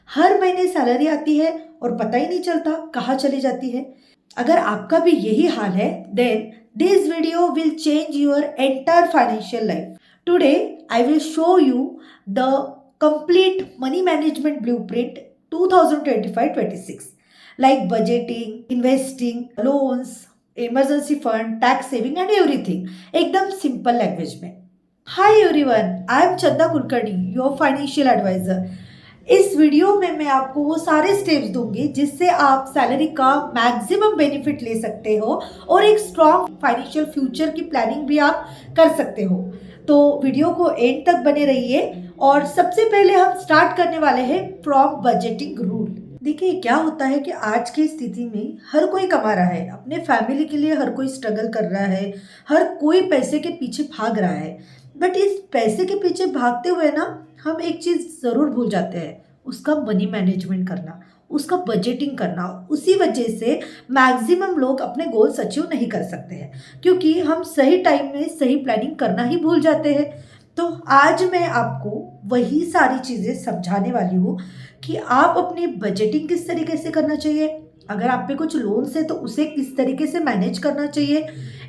हर महीने सैलरी आती है और पता ही नहीं चलता कहाँ चली जाती है। अगर आपका भी यही हाल है, then this video will change your entire financial life. Today I will show you the complete money management blueprint 2025-26, like budgeting, investing, loans, emergency fund, tax saving and everything, एकदम सिंपल लैंग्वेज में। Hi everyone, I am Chanda Kulkarni, your financial advisor. इस वीडियो में मैं आपको वो सारे steps दूंगी जिससे आप सैलरी का मैक्सिमम बेनिफिट ले सकते हो और एक स्ट्रॉन्ग फाइनेंशियल फ्यूचर की प्लानिंग भी आप कर सकते हो। तो वीडियो को एंड तक बने रहिए। और सबसे पहले हम स्टार्ट करने वाले हैं फ्रॉम बजटिंग रूल। देखिए, क्या होता है कि आज की स्थिति में हर कोई कमा रहा है, अपने फैमिली के लिए हर कोई स्ट्रगल कर रहा है, हर कोई पैसे के पीछे भाग रहा है। बट इस पैसे के पीछे भागते हुए ना, हम एक चीज़ ज़रूर भूल जाते हैं, उसका मनी मैनेजमेंट करना, उसका बजटिंग करना। उसी वजह से मैक्सिमम लोग अपने गोल्स अचीव नहीं कर सकते हैं, क्योंकि हम सही टाइम में सही प्लानिंग करना ही भूल जाते हैं। तो आज मैं आपको वही सारी चीज़ें समझाने वाली हूँ कि आप अपनी बजटिंग किस तरीके से करना चाहिए, अगर आप पे कुछ लोन्स है तो उसे किस तरीके से मैनेज करना चाहिए।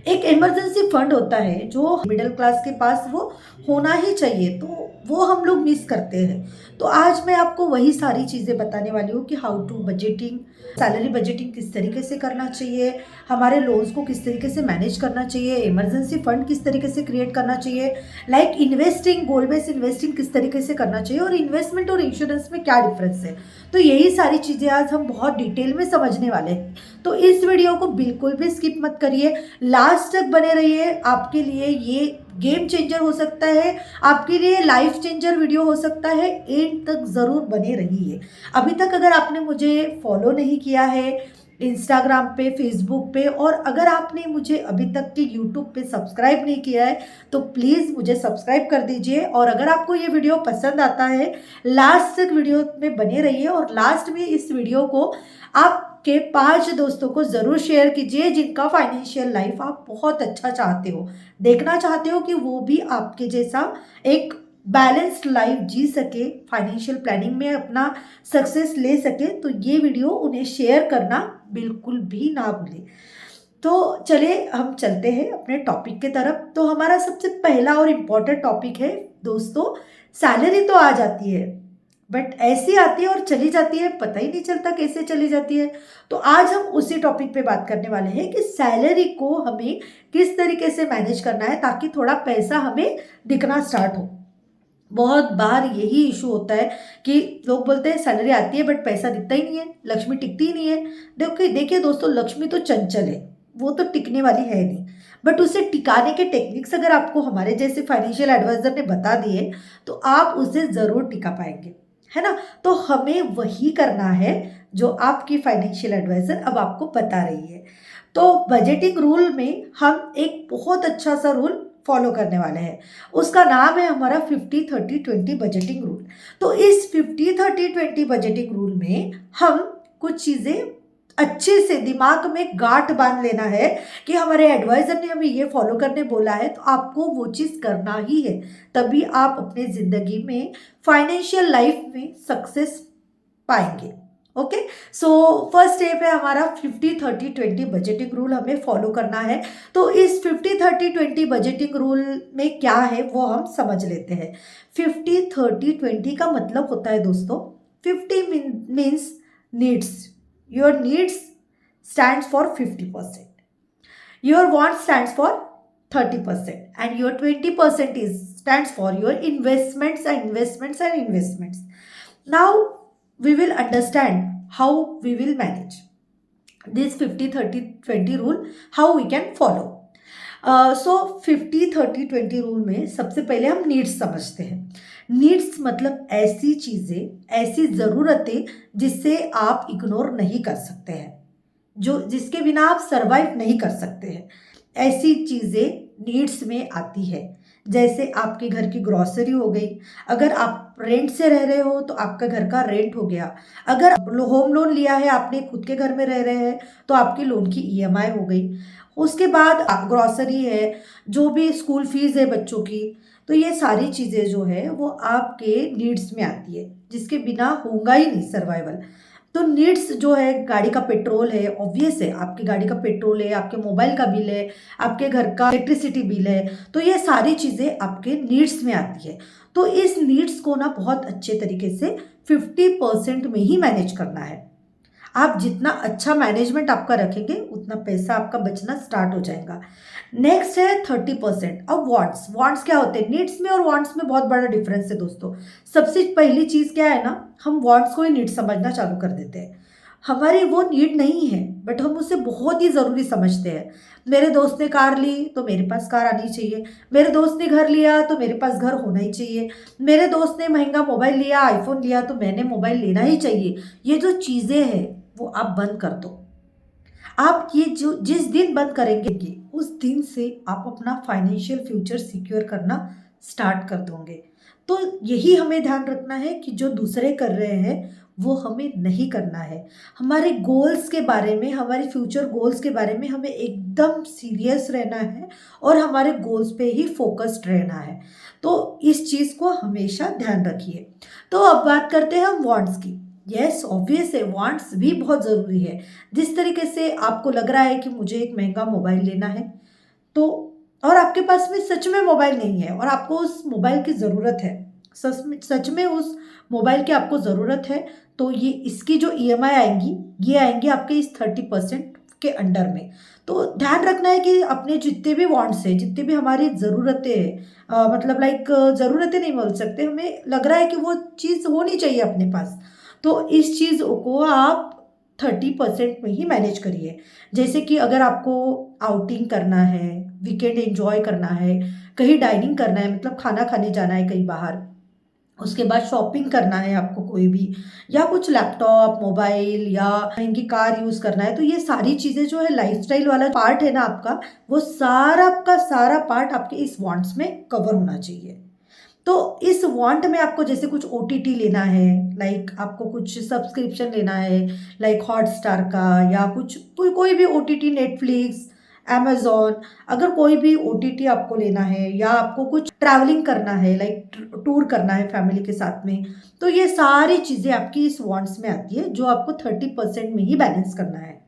एक इमरजेंसी फंड होता है जो मिडिल क्लास के पास वो होना ही चाहिए, तो वो हम लोग मिस करते हैं। तो आज मैं आपको वही सारी चीज़ें बताने वाली हूँ कि how to budgeting, salary budgeting किस तरीके से करना चाहिए, हमारे लोन्स को किस तरीके से मैनेज करना चाहिए, इमरजेंसी फंड किस तरीके से क्रिएट करना चाहिए, like investing, gold based investing किस तरीके से करना चाहिए, और इन्वेस्टमेंट और इंश्योरेंस में क्या डिफरेंस है। तो यही सारी चीज़ें आज हम बहुत डिटेल में समझने वाले हैं। तो इस वीडियो को बिल्कुल भी स्किप मत करिए, लास्ट तक बने रहिए। आपके लिए ये गेम चेंजर हो सकता है, आपके लिए लाइफ चेंजर वीडियो हो सकता है। एंड तक ज़रूर बने रहिए। अभी तक अगर आपने मुझे फॉलो नहीं किया है इंस्टाग्राम पे, फेसबुक पे, और अगर आपने मुझे अभी तक के यूट्यूब पे सब्सक्राइब नहीं किया है तो प्लीज़ मुझे सब्सक्राइब कर दीजिए। और अगर आपको ये वीडियो पसंद आता है, लास्ट तक वीडियो में बने रहिए और लास्ट में इस वीडियो को आपके 5 दोस्तों को ज़रूर शेयर कीजिए जिनका फाइनेंशियल लाइफ आप बहुत अच्छा चाहते हो, देखना चाहते हो कि वो भी आपके जैसा एक बैलेंस्ड लाइफ जी सके, फाइनेंशियल प्लानिंग में अपना सक्सेस ले सके। तो ये वीडियो उन्हें शेयर करना बिल्कुल भी ना भूलें। तो चलिए हम चलते हैं अपने टॉपिक के तरफ। तो हमारा सबसे पहला और इम्पोर्टेंट टॉपिक है दोस्तों, सैलरी तो आ जाती है बट ऐसी आती है और चली जाती है, पता ही नहीं चलता कैसे चली जाती है। तो आज हम उसी टॉपिक पे बात करने वाले हैं कि सैलरी को हमें किस तरीके से मैनेज करना है ताकि थोड़ा पैसा हमें दिखना स्टार्ट हो। बहुत बार यही इशू होता है कि लोग बोलते हैं सैलरी आती है बट पैसा दिखता ही नहीं है, लक्ष्मी टिकती ही नहीं है। देखिए दोस्तों, लक्ष्मी तो चंचल है, वो तो टिकने वाली है नहीं। बट उसे टिकाने के टेक्निक्स अगर आपको हमारे जैसे फाइनेंशियल एडवाइजर ने बता दिए तो आप उसे ज़रूर टिका पाएंगे, है ना। तो हमें वही करना है जो आपकी फाइनेंशियल एडवाइजर अब आपको बता रही है। तो बजटिंग रूल में हम एक बहुत अच्छा सा रूल फॉलो करने वाले हैं, उसका नाम है हमारा 50-30-20 बजटिंग रूल। तो इस 50-30-20 बजटिंग रूल में हम कुछ चीज़ें अच्छे से दिमाग में गांठ बांध लेना है कि हमारे एडवाइजर ने हमें ये फॉलो करने बोला है तो आपको वो चीज़ करना ही है, तभी आप अपने ज़िंदगी में फाइनेंशियल लाइफ में सक्सेस पाएंगे। ओके, सो फर्स्ट स्टेप है हमारा 50-30-20 बजटिंग रूल, हमें फॉलो करना है। तो इस 50-30-20 बजटिंग रूल में क्या है वो हम समझ लेते हैं। 50-30-20 का मतलब होता है दोस्तों, 50 means needs, your needs stands for 50%, your want stands for 30%, and your 20% is stands for your investments and investments and investments. Now we will understand how we will manage this 50-30-20 rule, how we can follow. So 50-30-20 rule में सबसे पहले हम needs समझते हैं। Needs मतलब ऐसी चीज़ें, ऐसी ज़रूरतें जिससे आप इग्नोर नहीं कर सकते हैं, जो जिसके बिना आप सरवाइव नहीं कर सकते हैं, ऐसी चीज़ें नीड्स में आती है। जैसे आपके घर की ग्रॉसरी हो गई, अगर आप रेंट से रह रहे हो तो आपका घर का रेंट हो गया, अगर होम लोन लिया है, आपने खुद के घर में रह रहे हैं तो आपकी लोन की ईएमआई हो गई। उसके बाद ग्रॉसरी है, जो भी स्कूल फीस है बच्चों की, तो ये सारी चीज़ें जो है वो आपके नीड्स में आती है। जिसके बिना होगा ही नहीं सर्वाइवल। तो नीड्स जो है, गाड़ी का पेट्रोल है, ऑब्वियस है आपकी गाड़ी का पेट्रोल है, आपके मोबाइल का बिल है, आपके घर का इलेक्ट्रिसिटी बिल है, तो ये सारी चीज़ें आपके नीड्स में आती है। तो इस नीड्स को ना बहुत अच्छे तरीके से 50% में ही मैनेज करना है। आप जितना अच्छा मैनेजमेंट आपका रखेंगे उतना पैसा आपका बचना स्टार्ट हो जाएगा। नेक्स्ट है 30%। अब वांट्स, वांट्स क्या होते हैं? नीड्स में और वांट्स में बहुत बड़ा डिफरेंस है दोस्तों। सबसे पहली चीज़ क्या है ना, हम वांट्स को ही नीड समझना चालू कर देते हैं। हमारी वो नीड नहीं है बट हम उसे बहुत ही ज़रूरी समझते हैं। मेरे दोस्त ने कार ली तो मेरे पास कार आनी चाहिए, मेरे दोस्त ने घर लिया तो मेरे पास घर होना ही चाहिए, मेरे दोस्त ने महंगा मोबाइल लिया, आईफोन लिया तो मैंने मोबाइल लेना ही चाहिए। ये जो चीज़ें हैं वो आप बंद कर दो। आप ये जो जिस दिन बंद करेंगे उस दिन से आप अपना फाइनेंशियल फ्यूचर सिक्योर करना स्टार्ट कर दोगे। तो यही हमें ध्यान रखना है कि जो दूसरे कर रहे हैं वो हमें नहीं करना है। हमारे गोल्स के बारे में, हमारे फ्यूचर गोल्स के बारे में हमें एकदम सीरियस रहना है और हमारे गोल्स पे ही फोकस्ड रहना है। तो इस चीज़ को हमेशा ध्यान रखिए। तो अब बात करते हैं हम वांट्स की। यस, ऑब्वियस है, वांट्स भी बहुत ज़रूरी है। जिस तरीके से आपको लग रहा है कि मुझे एक महंगा मोबाइल लेना है, तो और आपके पास में सच में मोबाइल नहीं है और आपको उस मोबाइल की ज़रूरत है, सच में उस मोबाइल की आपको ज़रूरत है, तो ये इसकी जो ईएमआई आएंगी, ये आएंगी आपके इस 30% के अंडर में। तो ध्यान रखना है कि अपने जितने भी वांट्स है, जितने भी हमारी ज़रूरतें हैं, मतलब लाइक ज़रूरतें नहीं बोल सकते, हमें लग रहा है कि वो चीज़ होनी चाहिए अपने पास, तो इस चीज़ को आप 30% में ही मैनेज करिए। जैसे कि अगर आपको आउटिंग करना है, वीकेंड एंजॉय करना है, कहीं डाइनिंग करना है, मतलब खाना खाने जाना है कहीं बाहर, उसके बाद शॉपिंग करना है आपको कोई भी, या कुछ लैपटॉप, मोबाइल या महंगी कार यूज़ करना है, तो ये सारी चीज़ें जो है लाइफस्टाइल वाला पार्ट है ना आपका, वो सारा का सारा पार्ट आपके इस वांट्स में कवर होना चाहिए। तो इस वांट में आपको जैसे कुछ ओटीटी लेना है, लाइक आपको कुछ सब्सक्रिप्शन लेना है, लाइक हॉटस्टार का, या कुछ कोई भी ओटीटी, नेटफ्लिक्स, अमेजॉन, अगर कोई भी ओटीटी आपको लेना है, या आपको कुछ ट्रैवलिंग करना है, लाइक टूर करना है फैमिली के साथ में, तो ये सारी चीज़ें आपकी इस वांट्स में आती है जो आपको 30% में ही बैलेंस करना है।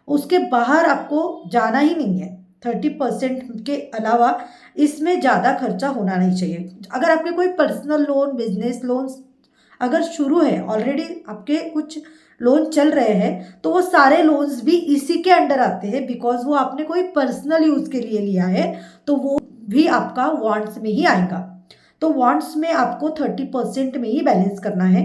उसके बाहर आपको जाना ही नहीं है। 30% के अलावा इसमें ज़्यादा खर्चा होना नहीं चाहिए। अगर आपके कोई पर्सनल लोन, बिजनेस लोन्स अगर शुरू है, ऑलरेडी आपके कुछ लोन चल रहे हैं, तो वो सारे लोन्स भी इसी के अंडर आते हैं, बिकॉज वो आपने कोई पर्सनल यूज़ के लिए लिया है, तो वो भी आपका वांट्स में ही आएगा। तो वांट्स में आपको 30% में ही बैलेंस करना है,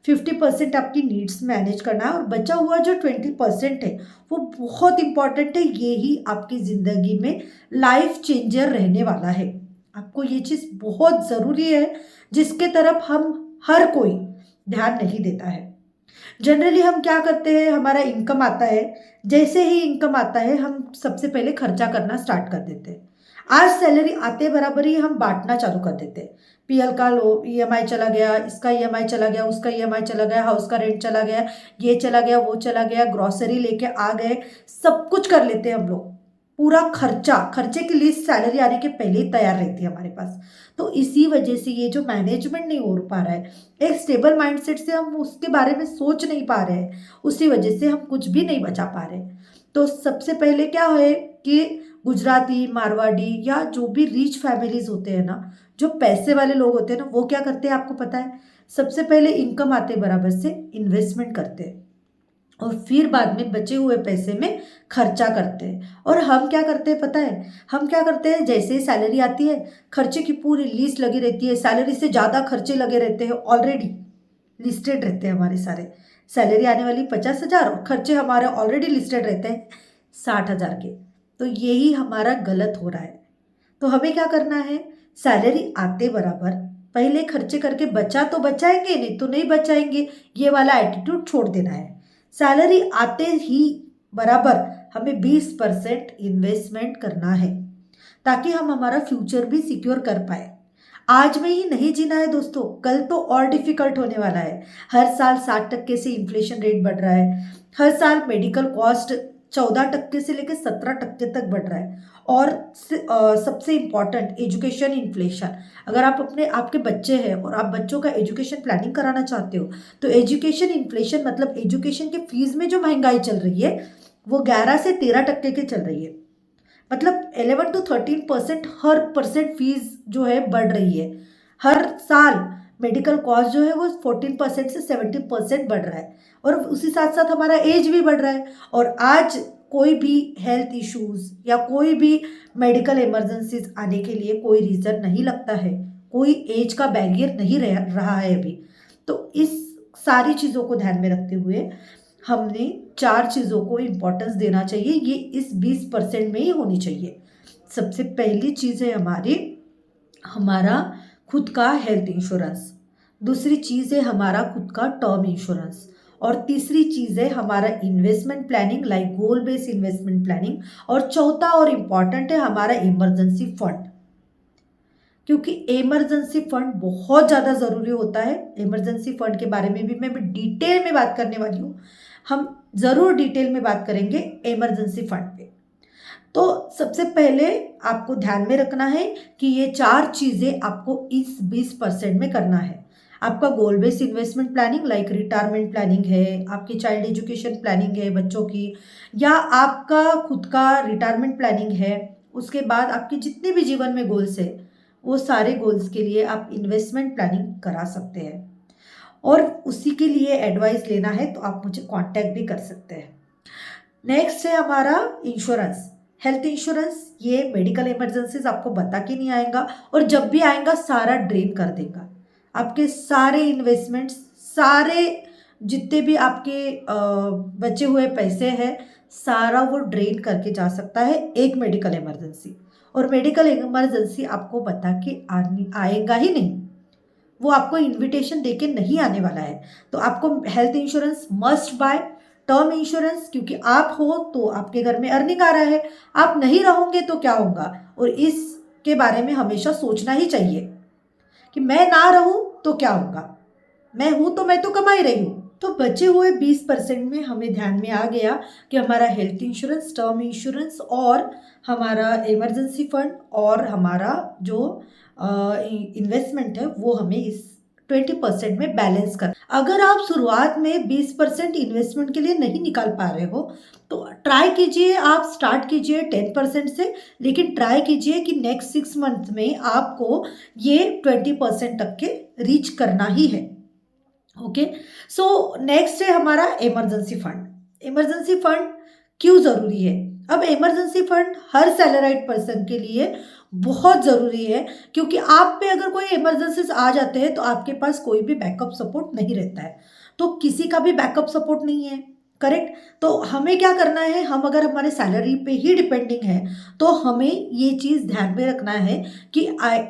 50% आपकी नीड्स मैनेज करना है, और बचा हुआ जो 20% है वो बहुत इंपॉर्टेंट है। ये ही आपकी ज़िंदगी में लाइफ चेंजर रहने वाला है। आपको ये चीज़ बहुत ज़रूरी है, जिसके तरफ हम हर कोई ध्यान नहीं देता है। जनरली हम क्या करते हैं, हमारा इनकम आता है, जैसे ही इनकम आता है हम सबसे पहले खर्चा करना स्टार्ट कर देते हैं। आज सैलरी आते बराबर ही हम बांटना चालू कर देते हैं। पीएल का लो ईएमआई चला गया, इसका ईएमआई चला गया, उसका ईएमआई चला गया, हाउस का रेंट चला गया, ये चला गया, वो चला गया, ग्रॉसरी लेके आ गए, सब कुछ कर लेते हैं हम लोग। पूरा खर्चे की लिस्ट सैलरी आने के पहले ही तैयार रहती है हमारे पास। तो इसी वजह से ये जो मैनेजमेंट नहीं हो पा रहा है, एक स्टेबल माइंडसेट से हम उसके बारे में सोच नहीं पा रहे हैं, उसी वजह से हम कुछ भी नहीं बचा पा रहे। तो सबसे पहले क्या है कि गुजराती, मारवाड़ी या जो भी रिच फैमिलीज होते हैं ना, जो पैसे वाले लोग होते हैं ना, वो क्या करते हैं आपको पता है? सबसे पहले इनकम आते बराबर से इन्वेस्टमेंट करते हैं और फिर बाद में बचे हुए पैसे में खर्चा करते हैं। और हम क्या करते हैं पता है? हम क्या करते हैं, जैसे ही सैलरी आती है खर्चे की पूरी लिस्ट लगी रहती है, सैलरी से ज़्यादा खर्चे लगे रहते हैं, ऑलरेडी लिस्टेड रहते हैं हमारे सारे। सैलरी आने वाली 50,000 और खर्चे हमारे ऑलरेडी लिस्टेड रहते हैं 60,000 के। तो यही हमारा गलत हो रहा है। तो हमें क्या करना है, सैलरी आते बराबर पहले खर्चे करके बचा तो बचाएंगे, नहीं तो नहीं बचाएंगे, ये वाला एटीट्यूड छोड़ देना है। सैलरी आते ही बराबर हमें 20% इन्वेस्टमेंट करना है, ताकि हम हमारा फ्यूचर भी सिक्योर कर पाए। आज में ही नहीं जीना है दोस्तों, कल तो और डिफिकल्ट होने वाला है। हर साल 60% से इन्फ्लेशन रेट बढ़ रहा है, हर साल मेडिकल कॉस्ट 14% से लेकर 17% तक बढ़ रहा है। और सबसे इम्पॉर्टेंट एजुकेशन इन्फ्लेशन, अगर आप आपके बच्चे हैं और आप बच्चों का एजुकेशन प्लानिंग कराना चाहते हो तो एजुकेशन इन्फ्लेशन मतलब एजुकेशन के फीस में जो महंगाई चल रही है वो 11 से 13% की चल रही है। मतलब 11 to 13% हर परसेंट फीस जो है बढ़ रही है। हर साल मेडिकल कॉस्ट जो है वो 14% से 17% बढ़ रहा है। और उसी साथ साथ हमारा एज भी बढ़ रहा है। और आज कोई भी हेल्थ इश्यूज या कोई भी मेडिकल इमरजेंसीज आने के लिए कोई रीज़न नहीं लगता है, कोई एज का बैरियर नहीं रहा है अभी। तो इस सारी चीज़ों को ध्यान में रखते हुए हमने 4 चीज़ों को इम्पोर्टेंस देना चाहिए, ये इस 20% में ही होनी चाहिए। सबसे पहली चीज़ है हमारा खुद का हेल्थ इंश्योरेंस, दूसरी चीज़ है हमारा खुद का टर्म इंश्योरेंस, और तीसरी चीज़ है हमारा इन्वेस्टमेंट प्लानिंग लाइक गोल बेस्ड इन्वेस्टमेंट प्लानिंग, और चौथा और इम्पॉर्टेंट है हमारा इमरजेंसी फंड। क्योंकि इमरजेंसी फंड बहुत ज़्यादा ज़रूरी होता है। इमरजेंसी फंड के बारे में भी मैं डिटेल में बात करने वाली हूँ। हम ज़रूर डिटेल में बात करेंगे इमरजेंसी फंड पे। तो सबसे पहले आपको ध्यान में रखना है कि ये 4 चीज़ें आपको इस 20% में करना है। आपका गोल based investment planning like retirement planning है, आपकी चाइल्ड एजुकेशन प्लानिंग है बच्चों की, या आपका खुद का रिटायरमेंट प्लानिंग है। उसके बाद आपके जितने भी जीवन में गोल्स है वो सारे गोल्स के लिए आप इन्वेस्टमेंट प्लानिंग करा सकते हैं। और उसी के लिए एडवाइस लेना है तो आप मुझे कांटेक्ट भी कर सकते हैं। नेक्स्ट है हमारा इंश्योरेंस, हेल्थ इंश्योरेंस। ये मेडिकल इमरजेंसीज आपको बता के नहीं आएगा, और जब भी आएगा सारा ड्रेन कर देगा आपके सारे इन्वेस्टमेंट्स, सारे जितने भी आपके बचे हुए पैसे हैं सारा वो ड्रेन करके जा सकता है एक मेडिकल इमरजेंसी। और मेडिकल इमरजेंसी आपको बता के आएगा ही नहीं, वो आपको इनविटेशन देके नहीं आने वाला है। तो आपको health insurance must buy. Term insurance, क्योंकि आप हो तो आपके घर में अर्निंग आ रहा है, आप नहीं रहोगे तो क्या होगा, और इसके बारे में हमेशा सोचना ही चाहिए कि मैं ना रहूं तो क्या होगा, मैं हूं तो मैं तो कमा ही रही हूँ। तो बचे हुए 20% में हमें ध्यान में आ गया कि हमारा हेल्थ इंश्योरेंस, टर्म इंश्योरेंस और हमारा इमरजेंसी फंड और हमारा जो इन्वेस्टमेंट है वो हमें इस 20% में बैलेंस कर। अगर आप शुरुआत में 20% इन्वेस्टमेंट के लिए नहीं निकाल पा रहे हो तो ट्राई कीजिए, आप स्टार्ट कीजिए 10% से, लेकिन ट्राई कीजिए कि नेक्स्ट 6 मंथ में आपको ये 20% तक के रीच करना ही है। ओके, सो नेक्स्ट है हमारा इमरजेंसी फंड। इमरजेंसी फंड क्यों ज़रूरी है? अब इमरजेंसी फंड हर सैलराइड पर्सन के लिए बहुत ज़रूरी है, क्योंकि आप पे अगर कोई इमरजेंसीज आ जाते हैं तो आपके पास कोई भी बैकअप सपोर्ट नहीं रहता है। तो किसी का भी बैकअप सपोर्ट नहीं है, करेक्ट। तो हमें क्या करना है, हम अगर हमारे सैलरी पे ही डिपेंडिंग है तो हमें ये चीज़ ध्यान में रखना है कि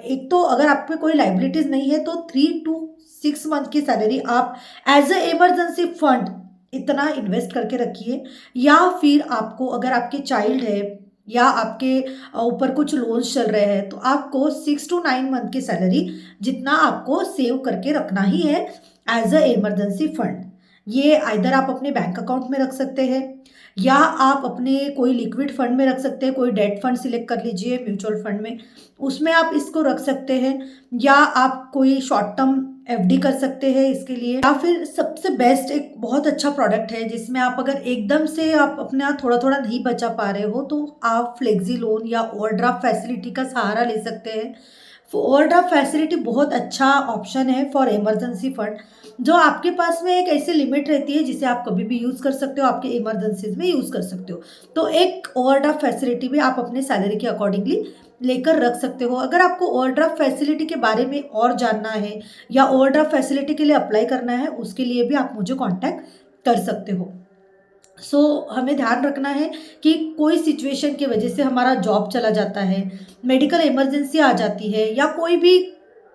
एक तो अगर आप पे कोई लाइबिलिटीज़ नहीं है तो 3 to 6 मंथ की सैलरी आप एज ए इमरजेंसी फंड इतना इन्वेस्ट करके रखिए। या फिर आपको अगर आपके चाइल्ड है या आपके ऊपर कुछ लोन्स चल रहे हैं तो आपको 6 to 9 मंथ की सैलरी जितना आपको सेव करके रखना ही है एज अ इमरजेंसी फंड। ये आइदर आप अपने बैंक अकाउंट में रख सकते हैं या आप अपने कोई लिक्विड फंड में रख सकते हैं, कोई डेट फंड सिलेक्ट कर लीजिए म्यूचुअल फंड में, उसमें आप इसको रख सकते हैं, या आप कोई शॉर्ट टर्म एफडी कर सकते हैं इसके लिए। या फिर सबसे बेस्ट एक बहुत अच्छा प्रोडक्ट है जिसमें आप अगर एकदम से आप अपना थोड़ा थोड़ा नहीं बचा पा रहे हो तो आप फ्लेक्सी लोन या ओवरड्राफ्ट फैसिलिटी का सहारा ले सकते हैं। ओवरड्राफ्ट फैसिलिटी बहुत अच्छा ऑप्शन है फॉर इमरजेंसी फंड, जो आपके पास में एक ऐसी लिमिट रहती है जिसे आप कभी भी यूज़ कर सकते हो, आपके इमरजेंसीज में यूज़ कर सकते हो। तो एक ओवरड्राफ्ट फैसिलिटी भी आप अपने सैलरी के अकॉर्डिंगली लेकर रख सकते हो। अगर आपको ओवरड्राफ्ट फैसिलिटी के बारे में और जानना है या ओवरड्राफ्ट फैसिलिटी के लिए अप्लाई करना है उसके लिए भी आप मुझे कॉन्टैक्ट कर सकते हो। हमें ध्यान रखना है कि कोई सिचुएशन की वजह से हमारा जॉब चला जाता है, मेडिकल इमरजेंसी आ जाती है या कोई भी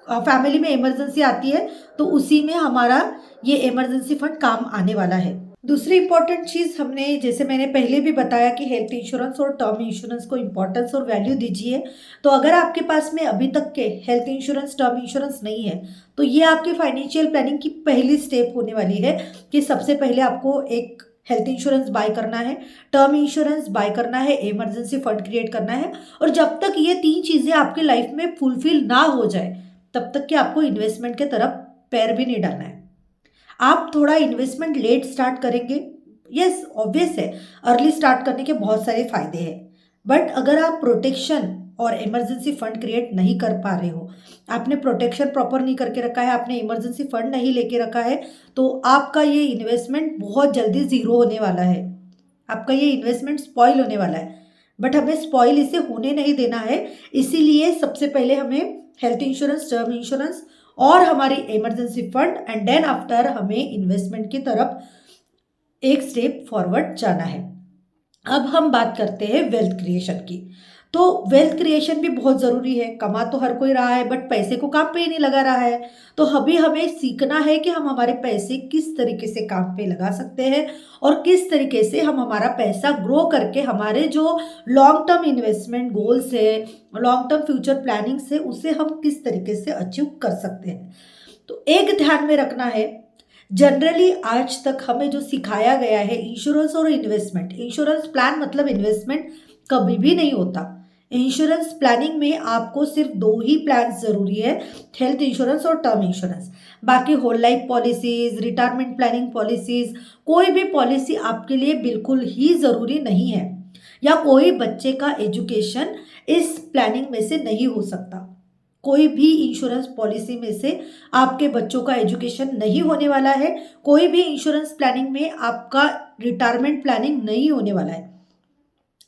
फैमिली में इमरजेंसी आती है तो उसी में हमारा ये इमरजेंसी फंड काम आने वाला है। दूसरी इंपॉर्टेंट चीज़ हमने, जैसे मैंने पहले भी बताया कि हेल्थ इंश्योरेंस और टर्म इंश्योरेंस को इंपॉर्टेंस और वैल्यू दीजिए। तो अगर आपके पास में अभी तक के हेल्थ इंश्योरेंस, टर्म इंश्योरेंस नहीं है तो ये आपकी फाइनेंशियल प्लानिंग की पहली स्टेप होने वाली है कि सबसे पहले आपको एक हेल्थ इंश्योरेंस बाय करना है, टर्म इंश्योरेंस बाय करना है, इमरजेंसी फंड क्रिएट करना है। और जब तक ये 3 चीज़ें आपकी लाइफ में फुलफिल ना हो जाए तब तक कि आपको इन्वेस्टमेंट के तरफ पैर भी नहीं डालना है। आप थोड़ा इन्वेस्टमेंट लेट स्टार्ट करेंगे, यस ऑब्वियस है, अर्ली स्टार्ट करने के बहुत सारे फायदे हैं। बट अगर आप प्रोटेक्शन और इमरजेंसी फंड क्रिएट नहीं कर पा रहे हो, आपने प्रोटेक्शन प्रॉपर नहीं करके रखा है, आपने इमरजेंसी फंड नहीं लेके रखा है, तो आपका ये इन्वेस्टमेंट बहुत जल्दी ज़ीरो होने वाला है, आपका ये इन्वेस्टमेंट स्पॉइल होने वाला है। बट हमें स्पॉइल इसे होने नहीं देना है, इसीलिए सबसे पहले हमें हेल्थ इंश्योरेंस, टर्म इंश्योरेंस और हमारी emergency fund and then after हमें इन्वेस्टमेंट की तरफ एक स्टेप फॉरवर्ड जाना है। अब हम बात करते हैं वेल्थ क्रिएशन की। तो वेल्थ क्रिएशन भी बहुत ज़रूरी है। कमा तो हर कोई रहा है बट पैसे को काम पे ही नहीं लगा रहा है। तो अभी हमें सीखना है कि हम हमारे पैसे किस तरीके से काम पे लगा सकते हैं और किस तरीके से हम हमारा पैसा ग्रो करके हमारे जो लॉन्ग टर्म इन्वेस्टमेंट गोल्स है, लॉन्ग टर्म फ्यूचर प्लानिंग्स है, उसे हम किस तरीके से अचीव कर सकते हैं। तो एक ध्यान में रखना है, जनरली आज तक हमें जो सिखाया गया है इंश्योरेंस और इन्वेस्टमेंट, इंश्योरेंस प्लान मतलब इन्वेस्टमेंट कभी भी नहीं होता। इंश्योरेंस प्लानिंग में आपको सिर्फ 2 ही प्लान जरूरी है, हेल्थ इंश्योरेंस और टर्म इंश्योरेंस। बाकी whole life policies, retirement planning policies, कोई भी पॉलिसी आपके लिए बिल्कुल ही ज़रूरी नहीं है, या कोई बच्चे का एजुकेशन इस प्लानिंग में से नहीं हो सकता। कोई भी इंश्योरेंस पॉलिसी में से आपके बच्चों का एजुकेशन नहीं होने वाला है, कोई भी इंश्योरेंस प्लानिंग में आपका रिटायरमेंट प्लानिंग नहीं होने वाला है।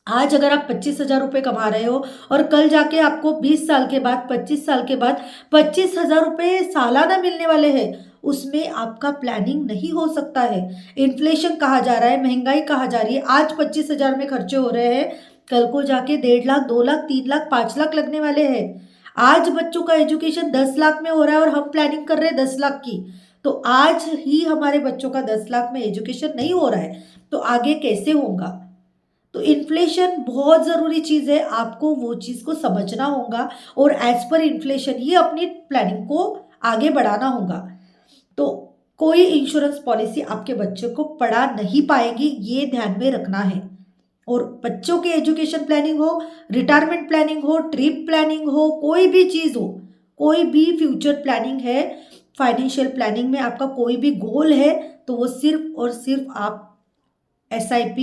आज अगर आप 25,000 रुपये कमा रहे हो और कल जाके आपको 20 साल के बाद, 25 साल के बाद 25,000 रुपये सालाना मिलने वाले हैं, उसमें आपका प्लानिंग नहीं हो सकता है। इन्फ्लेशन कहा जा रहा है, महंगाई कहा जा रही है, आज 25,000 में खर्चे हो रहे हैं, कल को जाके 1.5 लाख, 2 लाख, 3 लाख, 5 लाख लगने वाले हैं। आज बच्चों का एजुकेशन 10 लाख में हो रहा है और हम प्लानिंग कर रहे हैं 10 लाख की। तो आज ही हमारे बच्चों का 10 लाख में एजुकेशन नहीं हो रहा है तो आगे कैसे होगा। तो इन्फ्लेशन बहुत ज़रूरी चीज़ है, आपको वो चीज़ को समझना होगा और एज पर इन्फ्लेशन ही अपनी प्लानिंग को आगे बढ़ाना होगा। तो कोई इंश्योरेंस पॉलिसी आपके बच्चों को पढ़ा नहीं पाएगी, ये ध्यान में रखना है। और बच्चों के एजुकेशन प्लानिंग हो, रिटायरमेंट प्लानिंग हो, ट्रिप प्लानिंग हो, कोई भी चीज़ हो, कोई भी फ्यूचर प्लानिंग है, फाइनेंशियल प्लानिंग में आपका कोई भी गोल है, तो वो सिर्फ और सिर्फ आप SIP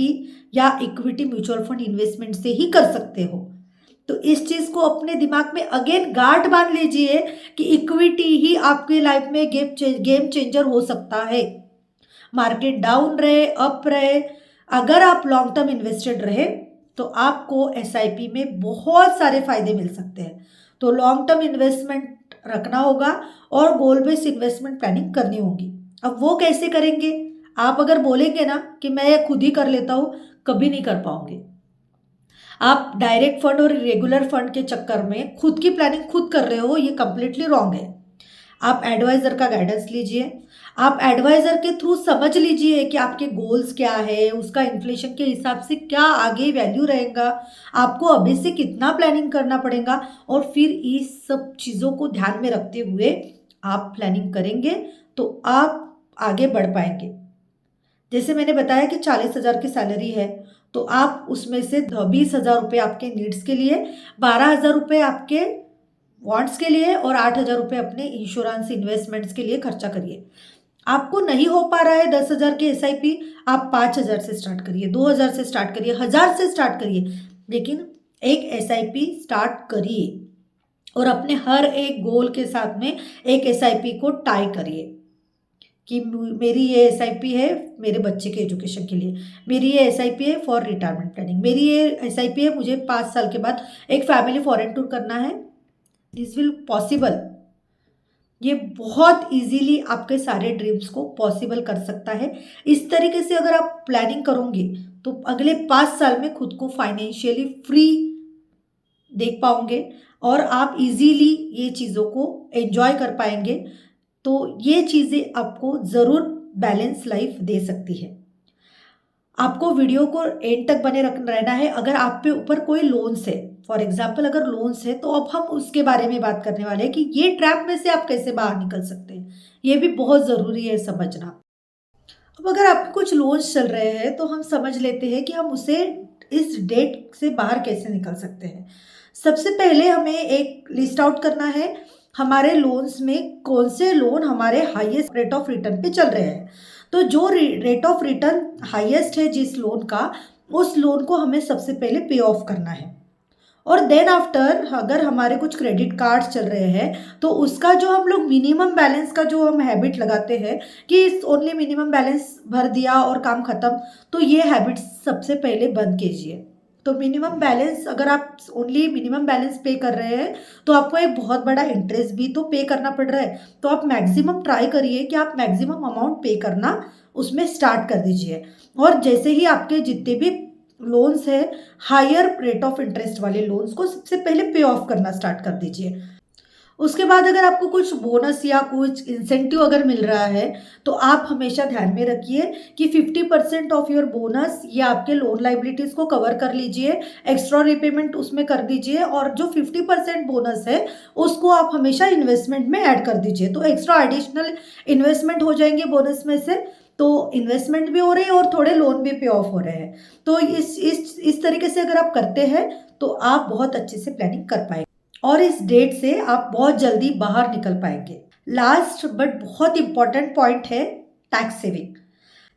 या इक्विटी म्यूचुअल फंड इन्वेस्टमेंट से ही कर सकते हो। तो इस चीज़ को अपने दिमाग में अगेन गांठ बांध लीजिए कि इक्विटी ही आपके लाइफ में गेम चेंजर हो सकता है। मार्केट डाउन रहे, अप रहे, अगर आप लॉन्ग टर्म इन्वेस्टेड रहे तो आपको SIP में बहुत सारे फायदे मिल सकते हैं। तो लॉन्ग टर्म इन्वेस्टमेंट रखना होगा और गोल बेस्ड इन्वेस्टमेंट प्लानिंग करनी होगी। अब वो कैसे करेंगे? आप अगर बोलेंगे ना कि मैं खुद ही कर लेता हूँ, कभी नहीं कर पाओगे। आप डायरेक्ट फंड और रेगुलर फंड के चक्कर में खुद की प्लानिंग खुद कर रहे हो, ये कंप्लीटली रॉन्ग है। आप एडवाइज़र का गाइडेंस लीजिए, आप एडवाइज़र के थ्रू समझ लीजिए कि आपके गोल्स क्या है, उसका इन्फ्लेशन के हिसाब से क्या आगे वैल्यू रहेगा, आपको अभी से कितना प्लानिंग करना पड़ेगा, और फिर इस सब चीज़ों को ध्यान में रखते हुए आप प्लानिंग करेंगे तो आप आगे बढ़ पाएंगे। जैसे मैंने बताया कि 40,000 की सैलरी है, तो आप उसमें से 20,000 रुपये आपके नीड्स के लिए, 12,000 रुपये आपके वांट्स के लिए और 8,000 रुपये अपने इंश्योरेंस इन्वेस्टमेंट्स के लिए खर्चा करिए। आपको नहीं हो पा रहा है 10,000 के SIP, आप 5,000 से स्टार्ट करिए, 2,000 से स्टार्ट करिए, 1,000 से स्टार्ट करिए, लेकिन एक SIP स्टार्ट करिए और अपने हर एक गोल के साथ में एक SIP को टाई करिए कि मेरी ये SIP है मेरे बच्चे के एजुकेशन के लिए, मेरी ये SIP है फॉर रिटायरमेंट प्लानिंग, मेरी ये SIP है मुझे 5 साल के बाद एक फैमिली फॉरेन टूर करना है। दिस विल पॉसिबल, ये बहुत इजीली आपके सारे ड्रीम्स को पॉसिबल कर सकता है। इस तरीके से अगर आप प्लानिंग करोगे तो अगले 5 साल में खुद को फाइनेंशियली फ्री देख पाओगे और आप इजीली ये चीज़ों को एंजॉय कर पाएंगे। तो ये चीज़ें आपको ज़रूर बैलेंस लाइफ दे सकती है। आपको वीडियो को एंड तक बने रहना है। अगर आप पे ऊपर कोई लोन्स है, फॉर एग्जाम्पल अगर लोन्स है, तो अब हम उसके बारे में बात करने वाले हैं कि ये ट्रैप में से आप कैसे बाहर निकल सकते हैं। ये भी बहुत ज़रूरी है समझना। अब अगर आपके कुछ लोन्स चल रहे हैं तो हम समझ लेते हैं कि हम उसे इस डेट से बाहर कैसे निकल सकते हैं। सबसे पहले हमें एक लिस्ट आउट करना है, हमारे लोन्स में कौन से लोन हमारे हाईएस्ट रेट ऑफ रिटर्न पे चल रहे हैं। तो जो रेट ऑफ रिटर्न हाईएस्ट है जिस लोन का, उस लोन को हमें सबसे पहले पे ऑफ करना है। और देन आफ्टर अगर हमारे कुछ क्रेडिट कार्ड्स चल रहे हैं तो उसका जो हम लोग मिनिमम बैलेंस का जो हम हैबिट लगाते हैं कि ओनली मिनिमम बैलेंस भर दिया और काम खत्म, तो ये हैबिट सबसे पहले बंद कीजिए। तो मिनिमम बैलेंस, अगर आप ओनली मिनिमम बैलेंस पे कर रहे हैं तो आपको एक बहुत बड़ा इंटरेस्ट भी तो पे करना पड़ रहा है। तो आप मैक्सिमम ट्राई करिए कि आप मैक्सिमम अमाउंट पे करना उसमें स्टार्ट कर दीजिए। और जैसे ही आपके जितने भी लोन्स है, हायर रेट ऑफ इंटरेस्ट वाले लोन्स को सबसे पहले पे ऑफ करना स्टार्ट कर दीजिए। उसके बाद अगर आपको कुछ बोनस या कुछ इंसेंटिव अगर मिल रहा है तो आप हमेशा ध्यान में रखिए कि 50% ऑफ योर बोनस या आपके लोन लाइबिलिटीज़ को कवर कर लीजिए, एक्स्ट्रा रिपेमेंट उसमें कर दीजिए, और जो 50% बोनस है उसको आप हमेशा इन्वेस्टमेंट में ऐड कर दीजिए। तो एक्स्ट्रा एडिशनल इन्वेस्टमेंट हो जाएंगे बोनस में से, तो इन्वेस्टमेंट भी हो रहे हैं और थोड़े लोन भी पे ऑफ हो रहे हैं। तो इस तरीके से अगर आप करते हैं तो आप बहुत अच्छे से प्लानिंग कर पाएंगे और इस डेट से आप बहुत जल्दी बाहर निकल पाएंगे। लास्ट बट बहुत इंपॉर्टेंट पॉइंट है टैक्स सेविंग।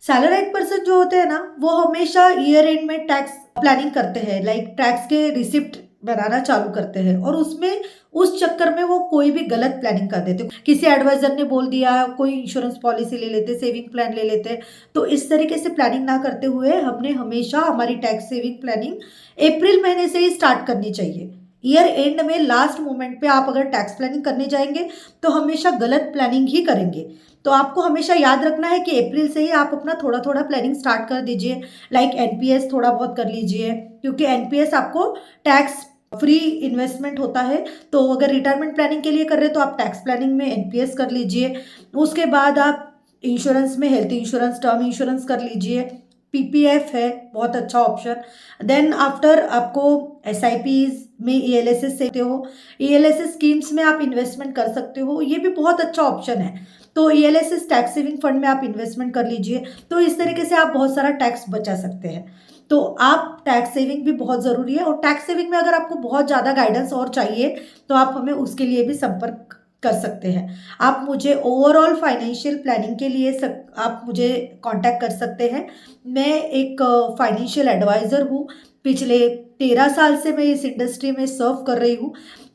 सैलराइड पर्सन जो होते हैं ना, वो हमेशा ईयर एंड में टैक्स प्लानिंग करते हैं, लाइक टैक्स के रिसिप्ट बनाना चालू करते हैं, और उसमें उस चक्कर में वो कोई भी गलत प्लानिंग कर देते। किसी एडवाइजर ने बोल दिया, कोई इंश्योरेंस पॉलिसी ले लेते, सेविंग प्लान ले लेते। तो इस तरीके से प्लानिंग ना करते हुए हमने हमेशा हमारी टैक्स सेविंग प्लानिंग अप्रैल महीने से ही स्टार्ट करनी चाहिए। ईयर एंड में लास्ट मोमेंट पे आप अगर टैक्स प्लानिंग करने जाएंगे तो हमेशा गलत प्लानिंग ही करेंगे। तो आपको हमेशा याद रखना है कि अप्रैल से ही आप अपना थोड़ा थोड़ा प्लानिंग स्टार्ट कर दीजिए। लाइक एनपीएस थोड़ा बहुत कर लीजिए, क्योंकि एनपीएस आपको टैक्स फ्री इन्वेस्टमेंट होता है। तो अगर रिटायरमेंट प्लानिंग के लिए कर रहे हैं तो आप टैक्स प्लानिंग में एनपीएस कर लीजिए। उसके बाद आप इंश्योरेंस में हेल्थ इंश्योरेंस, टर्म इंश्योरेंस कर लीजिए। पीपीएफ है बहुत अच्छा ऑप्शन। देन आफ्टर आपको एसआईपीज में ईएलएसएस सकते हो, ईएलएसएस स्कीम्स में आप इन्वेस्टमेंट कर सकते हो, ये भी बहुत अच्छा ऑप्शन है। तो ईएलएसएस टैक्स सेविंग फंड में आप इन्वेस्टमेंट कर लीजिए। तो इस तरीके से आप बहुत सारा टैक्स बचा सकते हैं। तो आप टैक्स सेविंग भी बहुत ज़रूरी है, और टैक्स सेविंग में अगर आपको बहुत ज़्यादा गाइडेंस और चाहिए तो आप हमें उसके लिए भी संपर्क कर सकते हैं। आप मुझे ओवरऑल फाइनेंशियल प्लानिंग के लिए आप मुझे कांटेक्ट कर सकते हैं। मैं एक फाइनेंशियल एडवाइज़र हूँ, पिछले 13 साल से मैं इस इंडस्ट्री में सर्व कर रही हूँ।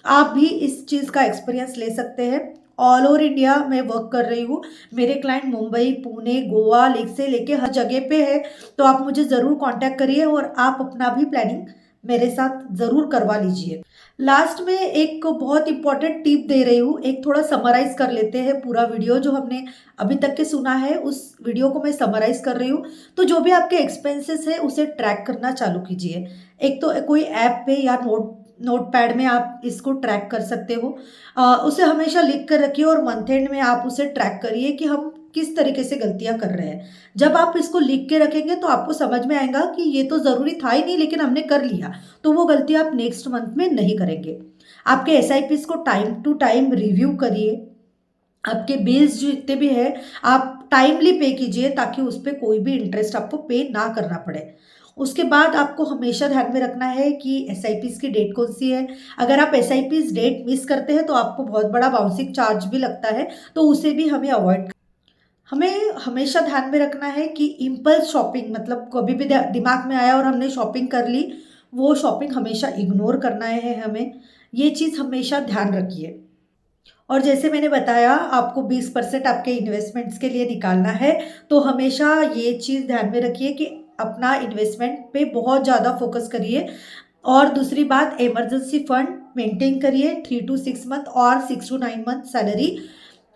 आप भी इस चीज़ का एक्सपीरियंस ले सकते हैं। ऑल ओवर इंडिया में वर्क कर रही हूँ। मेरे क्लाइंट मुंबई, पुणे, गोवा से लेके हर जगह पे है। तो आप मुझे ज़रूर कांटेक्ट करिए और आप अपना भी प्लानिंग मेरे साथ ज़रूर करवा लीजिए। लास्ट में एक बहुत इंपॉर्टेंट टिप दे रही हूँ, एक थोड़ा समराइज कर लेते हैं पूरा वीडियो जो हमने अभी तक के सुना है, उस वीडियो को मैं समराइज कर रही हूँ। तो जो भी आपके एक्सपेंसेस है उसे ट्रैक करना चालू कीजिए। एक तो कोई ऐप पे या नोटपैड में आप इसको ट्रैक कर सकते हो। उसे हमेशा लिख कर रखिए और मंथ एंड में आप उसे ट्रैक करिए कि हम किस तरीके से गलतियां कर रहे हैं। जब आप इसको लिख के रखेंगे तो आपको समझ में आएगा कि ये तो ज़रूरी था ही नहीं, लेकिन हमने कर लिया, तो वो गलती आप नेक्स्ट मंथ में नहीं करेंगे। आपके एसआईपीस को टाइम टू टाइम रिव्यू करिए। आपके बिल्स जो जितने भी है आप टाइमली पे कीजिए, ताकि उस पर कोई भी इंटरेस्ट आपको पे ना करना पड़े। उसके बाद आपको हमेशा ध्यान में रखना है कि एसआईपीस की डेट कौन सी है। अगर आप एसआईपीस डेट मिस करते हैं तो आपको बहुत बड़ा बाउंसिंग चार्ज भी लगता है, तो उसे भी हमें अवॉइड। हमें हमेशा ध्यान में रखना है कि इम्पल्स शॉपिंग, मतलब कभी भी दिमाग में आया और हमने शॉपिंग कर ली, वो शॉपिंग हमेशा इग्नोर करना है हमें। ये चीज़ हमेशा ध्यान रखिए। और जैसे मैंने बताया आपको 20% आपके इन्वेस्टमेंट्स के लिए निकालना है, तो हमेशा ये चीज़ ध्यान में रखिए कि अपना इन्वेस्टमेंट पे बहुत ज़्यादा फोकस करिए। और दूसरी बात, इमरजेंसी फंड मेंटेन करिए। 3 to 6 मंथ और 6 to 9 मंथ सैलरी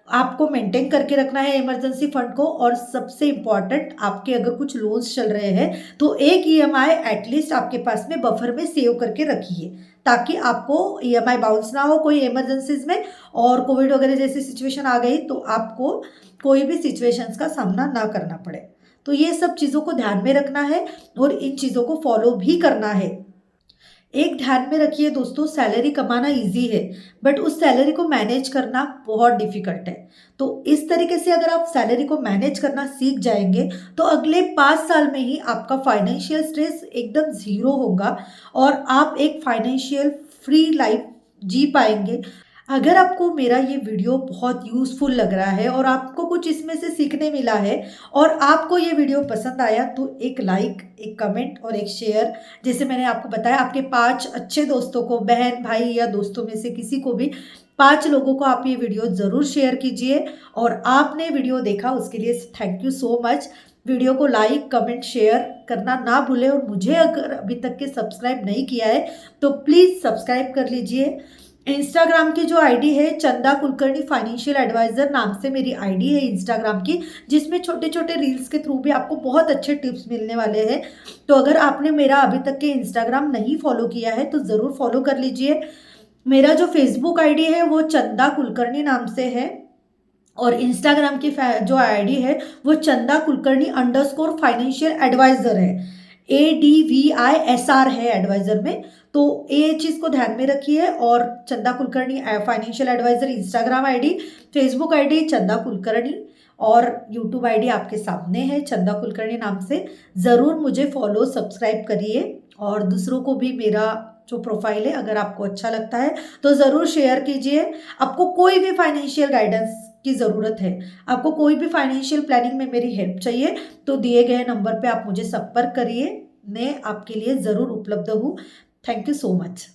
आपको मेंटेन करके रखना है इमरजेंसी फंड को। और सबसे इम्पॉर्टेंट, आपके अगर कुछ लोन्स चल रहे हैं तो एक ईएमआई एटलीस्ट आपके पास में बफर में सेव करके रखिए, ताकि आपको ईएमआई बाउंस ना हो कोई इमरजेंसीज में। और कोविड वगैरह जैसी सिचुएशन आ गई तो आपको कोई भी सिचुएशंस का सामना ना करना पड़े। तो ये सब चीज़ों को ध्यान में रखना है और इन चीज़ों को फॉलो भी करना है। एक ध्यान में रखिए दोस्तों, सैलरी कमाना इजी है बट उस सैलरी को मैनेज करना बहुत डिफिकल्ट है। तो इस तरीके से अगर आप सैलरी को मैनेज करना सीख जाएंगे तो अगले 5 साल में ही आपका फाइनेंशियल स्ट्रेस एकदम ज़ीरो होगा और आप एक फाइनेंशियल फ्री लाइफ जी पाएंगे। अगर आपको मेरा ये वीडियो बहुत यूज़फुल लग रहा है और आपको कुछ इसमें से सीखने मिला है और आपको ये वीडियो पसंद आया तो एक लाइक, एक कमेंट और एक शेयर, जैसे मैंने आपको बताया, आपके 5 अच्छे दोस्तों को, बहन भाई या दोस्तों में से किसी को भी 5 लोगों को आप ये वीडियो ज़रूर शेयर कीजिए। और आपने वीडियो देखा उसके लिए thank you so much. Video को लाइक, कमेंट, शेयर करना ना भूलें और मुझे अगर अभी तक के सब्सक्राइब नहीं किया है तो प्लीज़ सब्सक्राइब कर लीजिए। इंस्टाग्राम की जो आईडी है चंदा कुलकर्णी फाइनेंशियल एडवाइजर नाम से मेरी आईडी है इंस्टाग्राम की, जिसमें छोटे छोटे रील्स के थ्रू भी आपको बहुत अच्छे टिप्स मिलने वाले हैं। तो अगर आपने मेरा अभी तक के इंस्टाग्राम नहीं फॉलो किया है तो ज़रूर फॉलो कर लीजिए। मेरा जो फेसबुक आईडी है वो चंदा कुलकर्णी नाम से है और इंस्टाग्राम की जो आईडी है वो चंदा कुलकर्णी _ फाइनेंशियल एडवाइजर है। ADVISR है एडवाइजर में, तो ये चीज़ को ध्यान में रखिए। और Chanda Kulkarni financial advisor Instagram ID, Facebook ID Chanda Kulkarni और यूट्यूब आईडी आपके सामने है चंदा कुलकर्णी नाम से। ज़रूर मुझे फॉलो, सब्सक्राइब करिए और दूसरों को भी मेरा जो प्रोफाइल है अगर आपको अच्छा लगता है तो ज़रूर शेयर कीजिए। आपको कोई भी फाइनेंशियल गाइडेंस की ज़रूरत है, आपको कोई भी फाइनेंशियल प्लानिंग में मेरी हेल्प चाहिए तो दिए गए नंबर पे आप मुझे संपर्क करिए, मैं आपके लिए ज़रूर उपलब्ध हूँ। Thank you so much.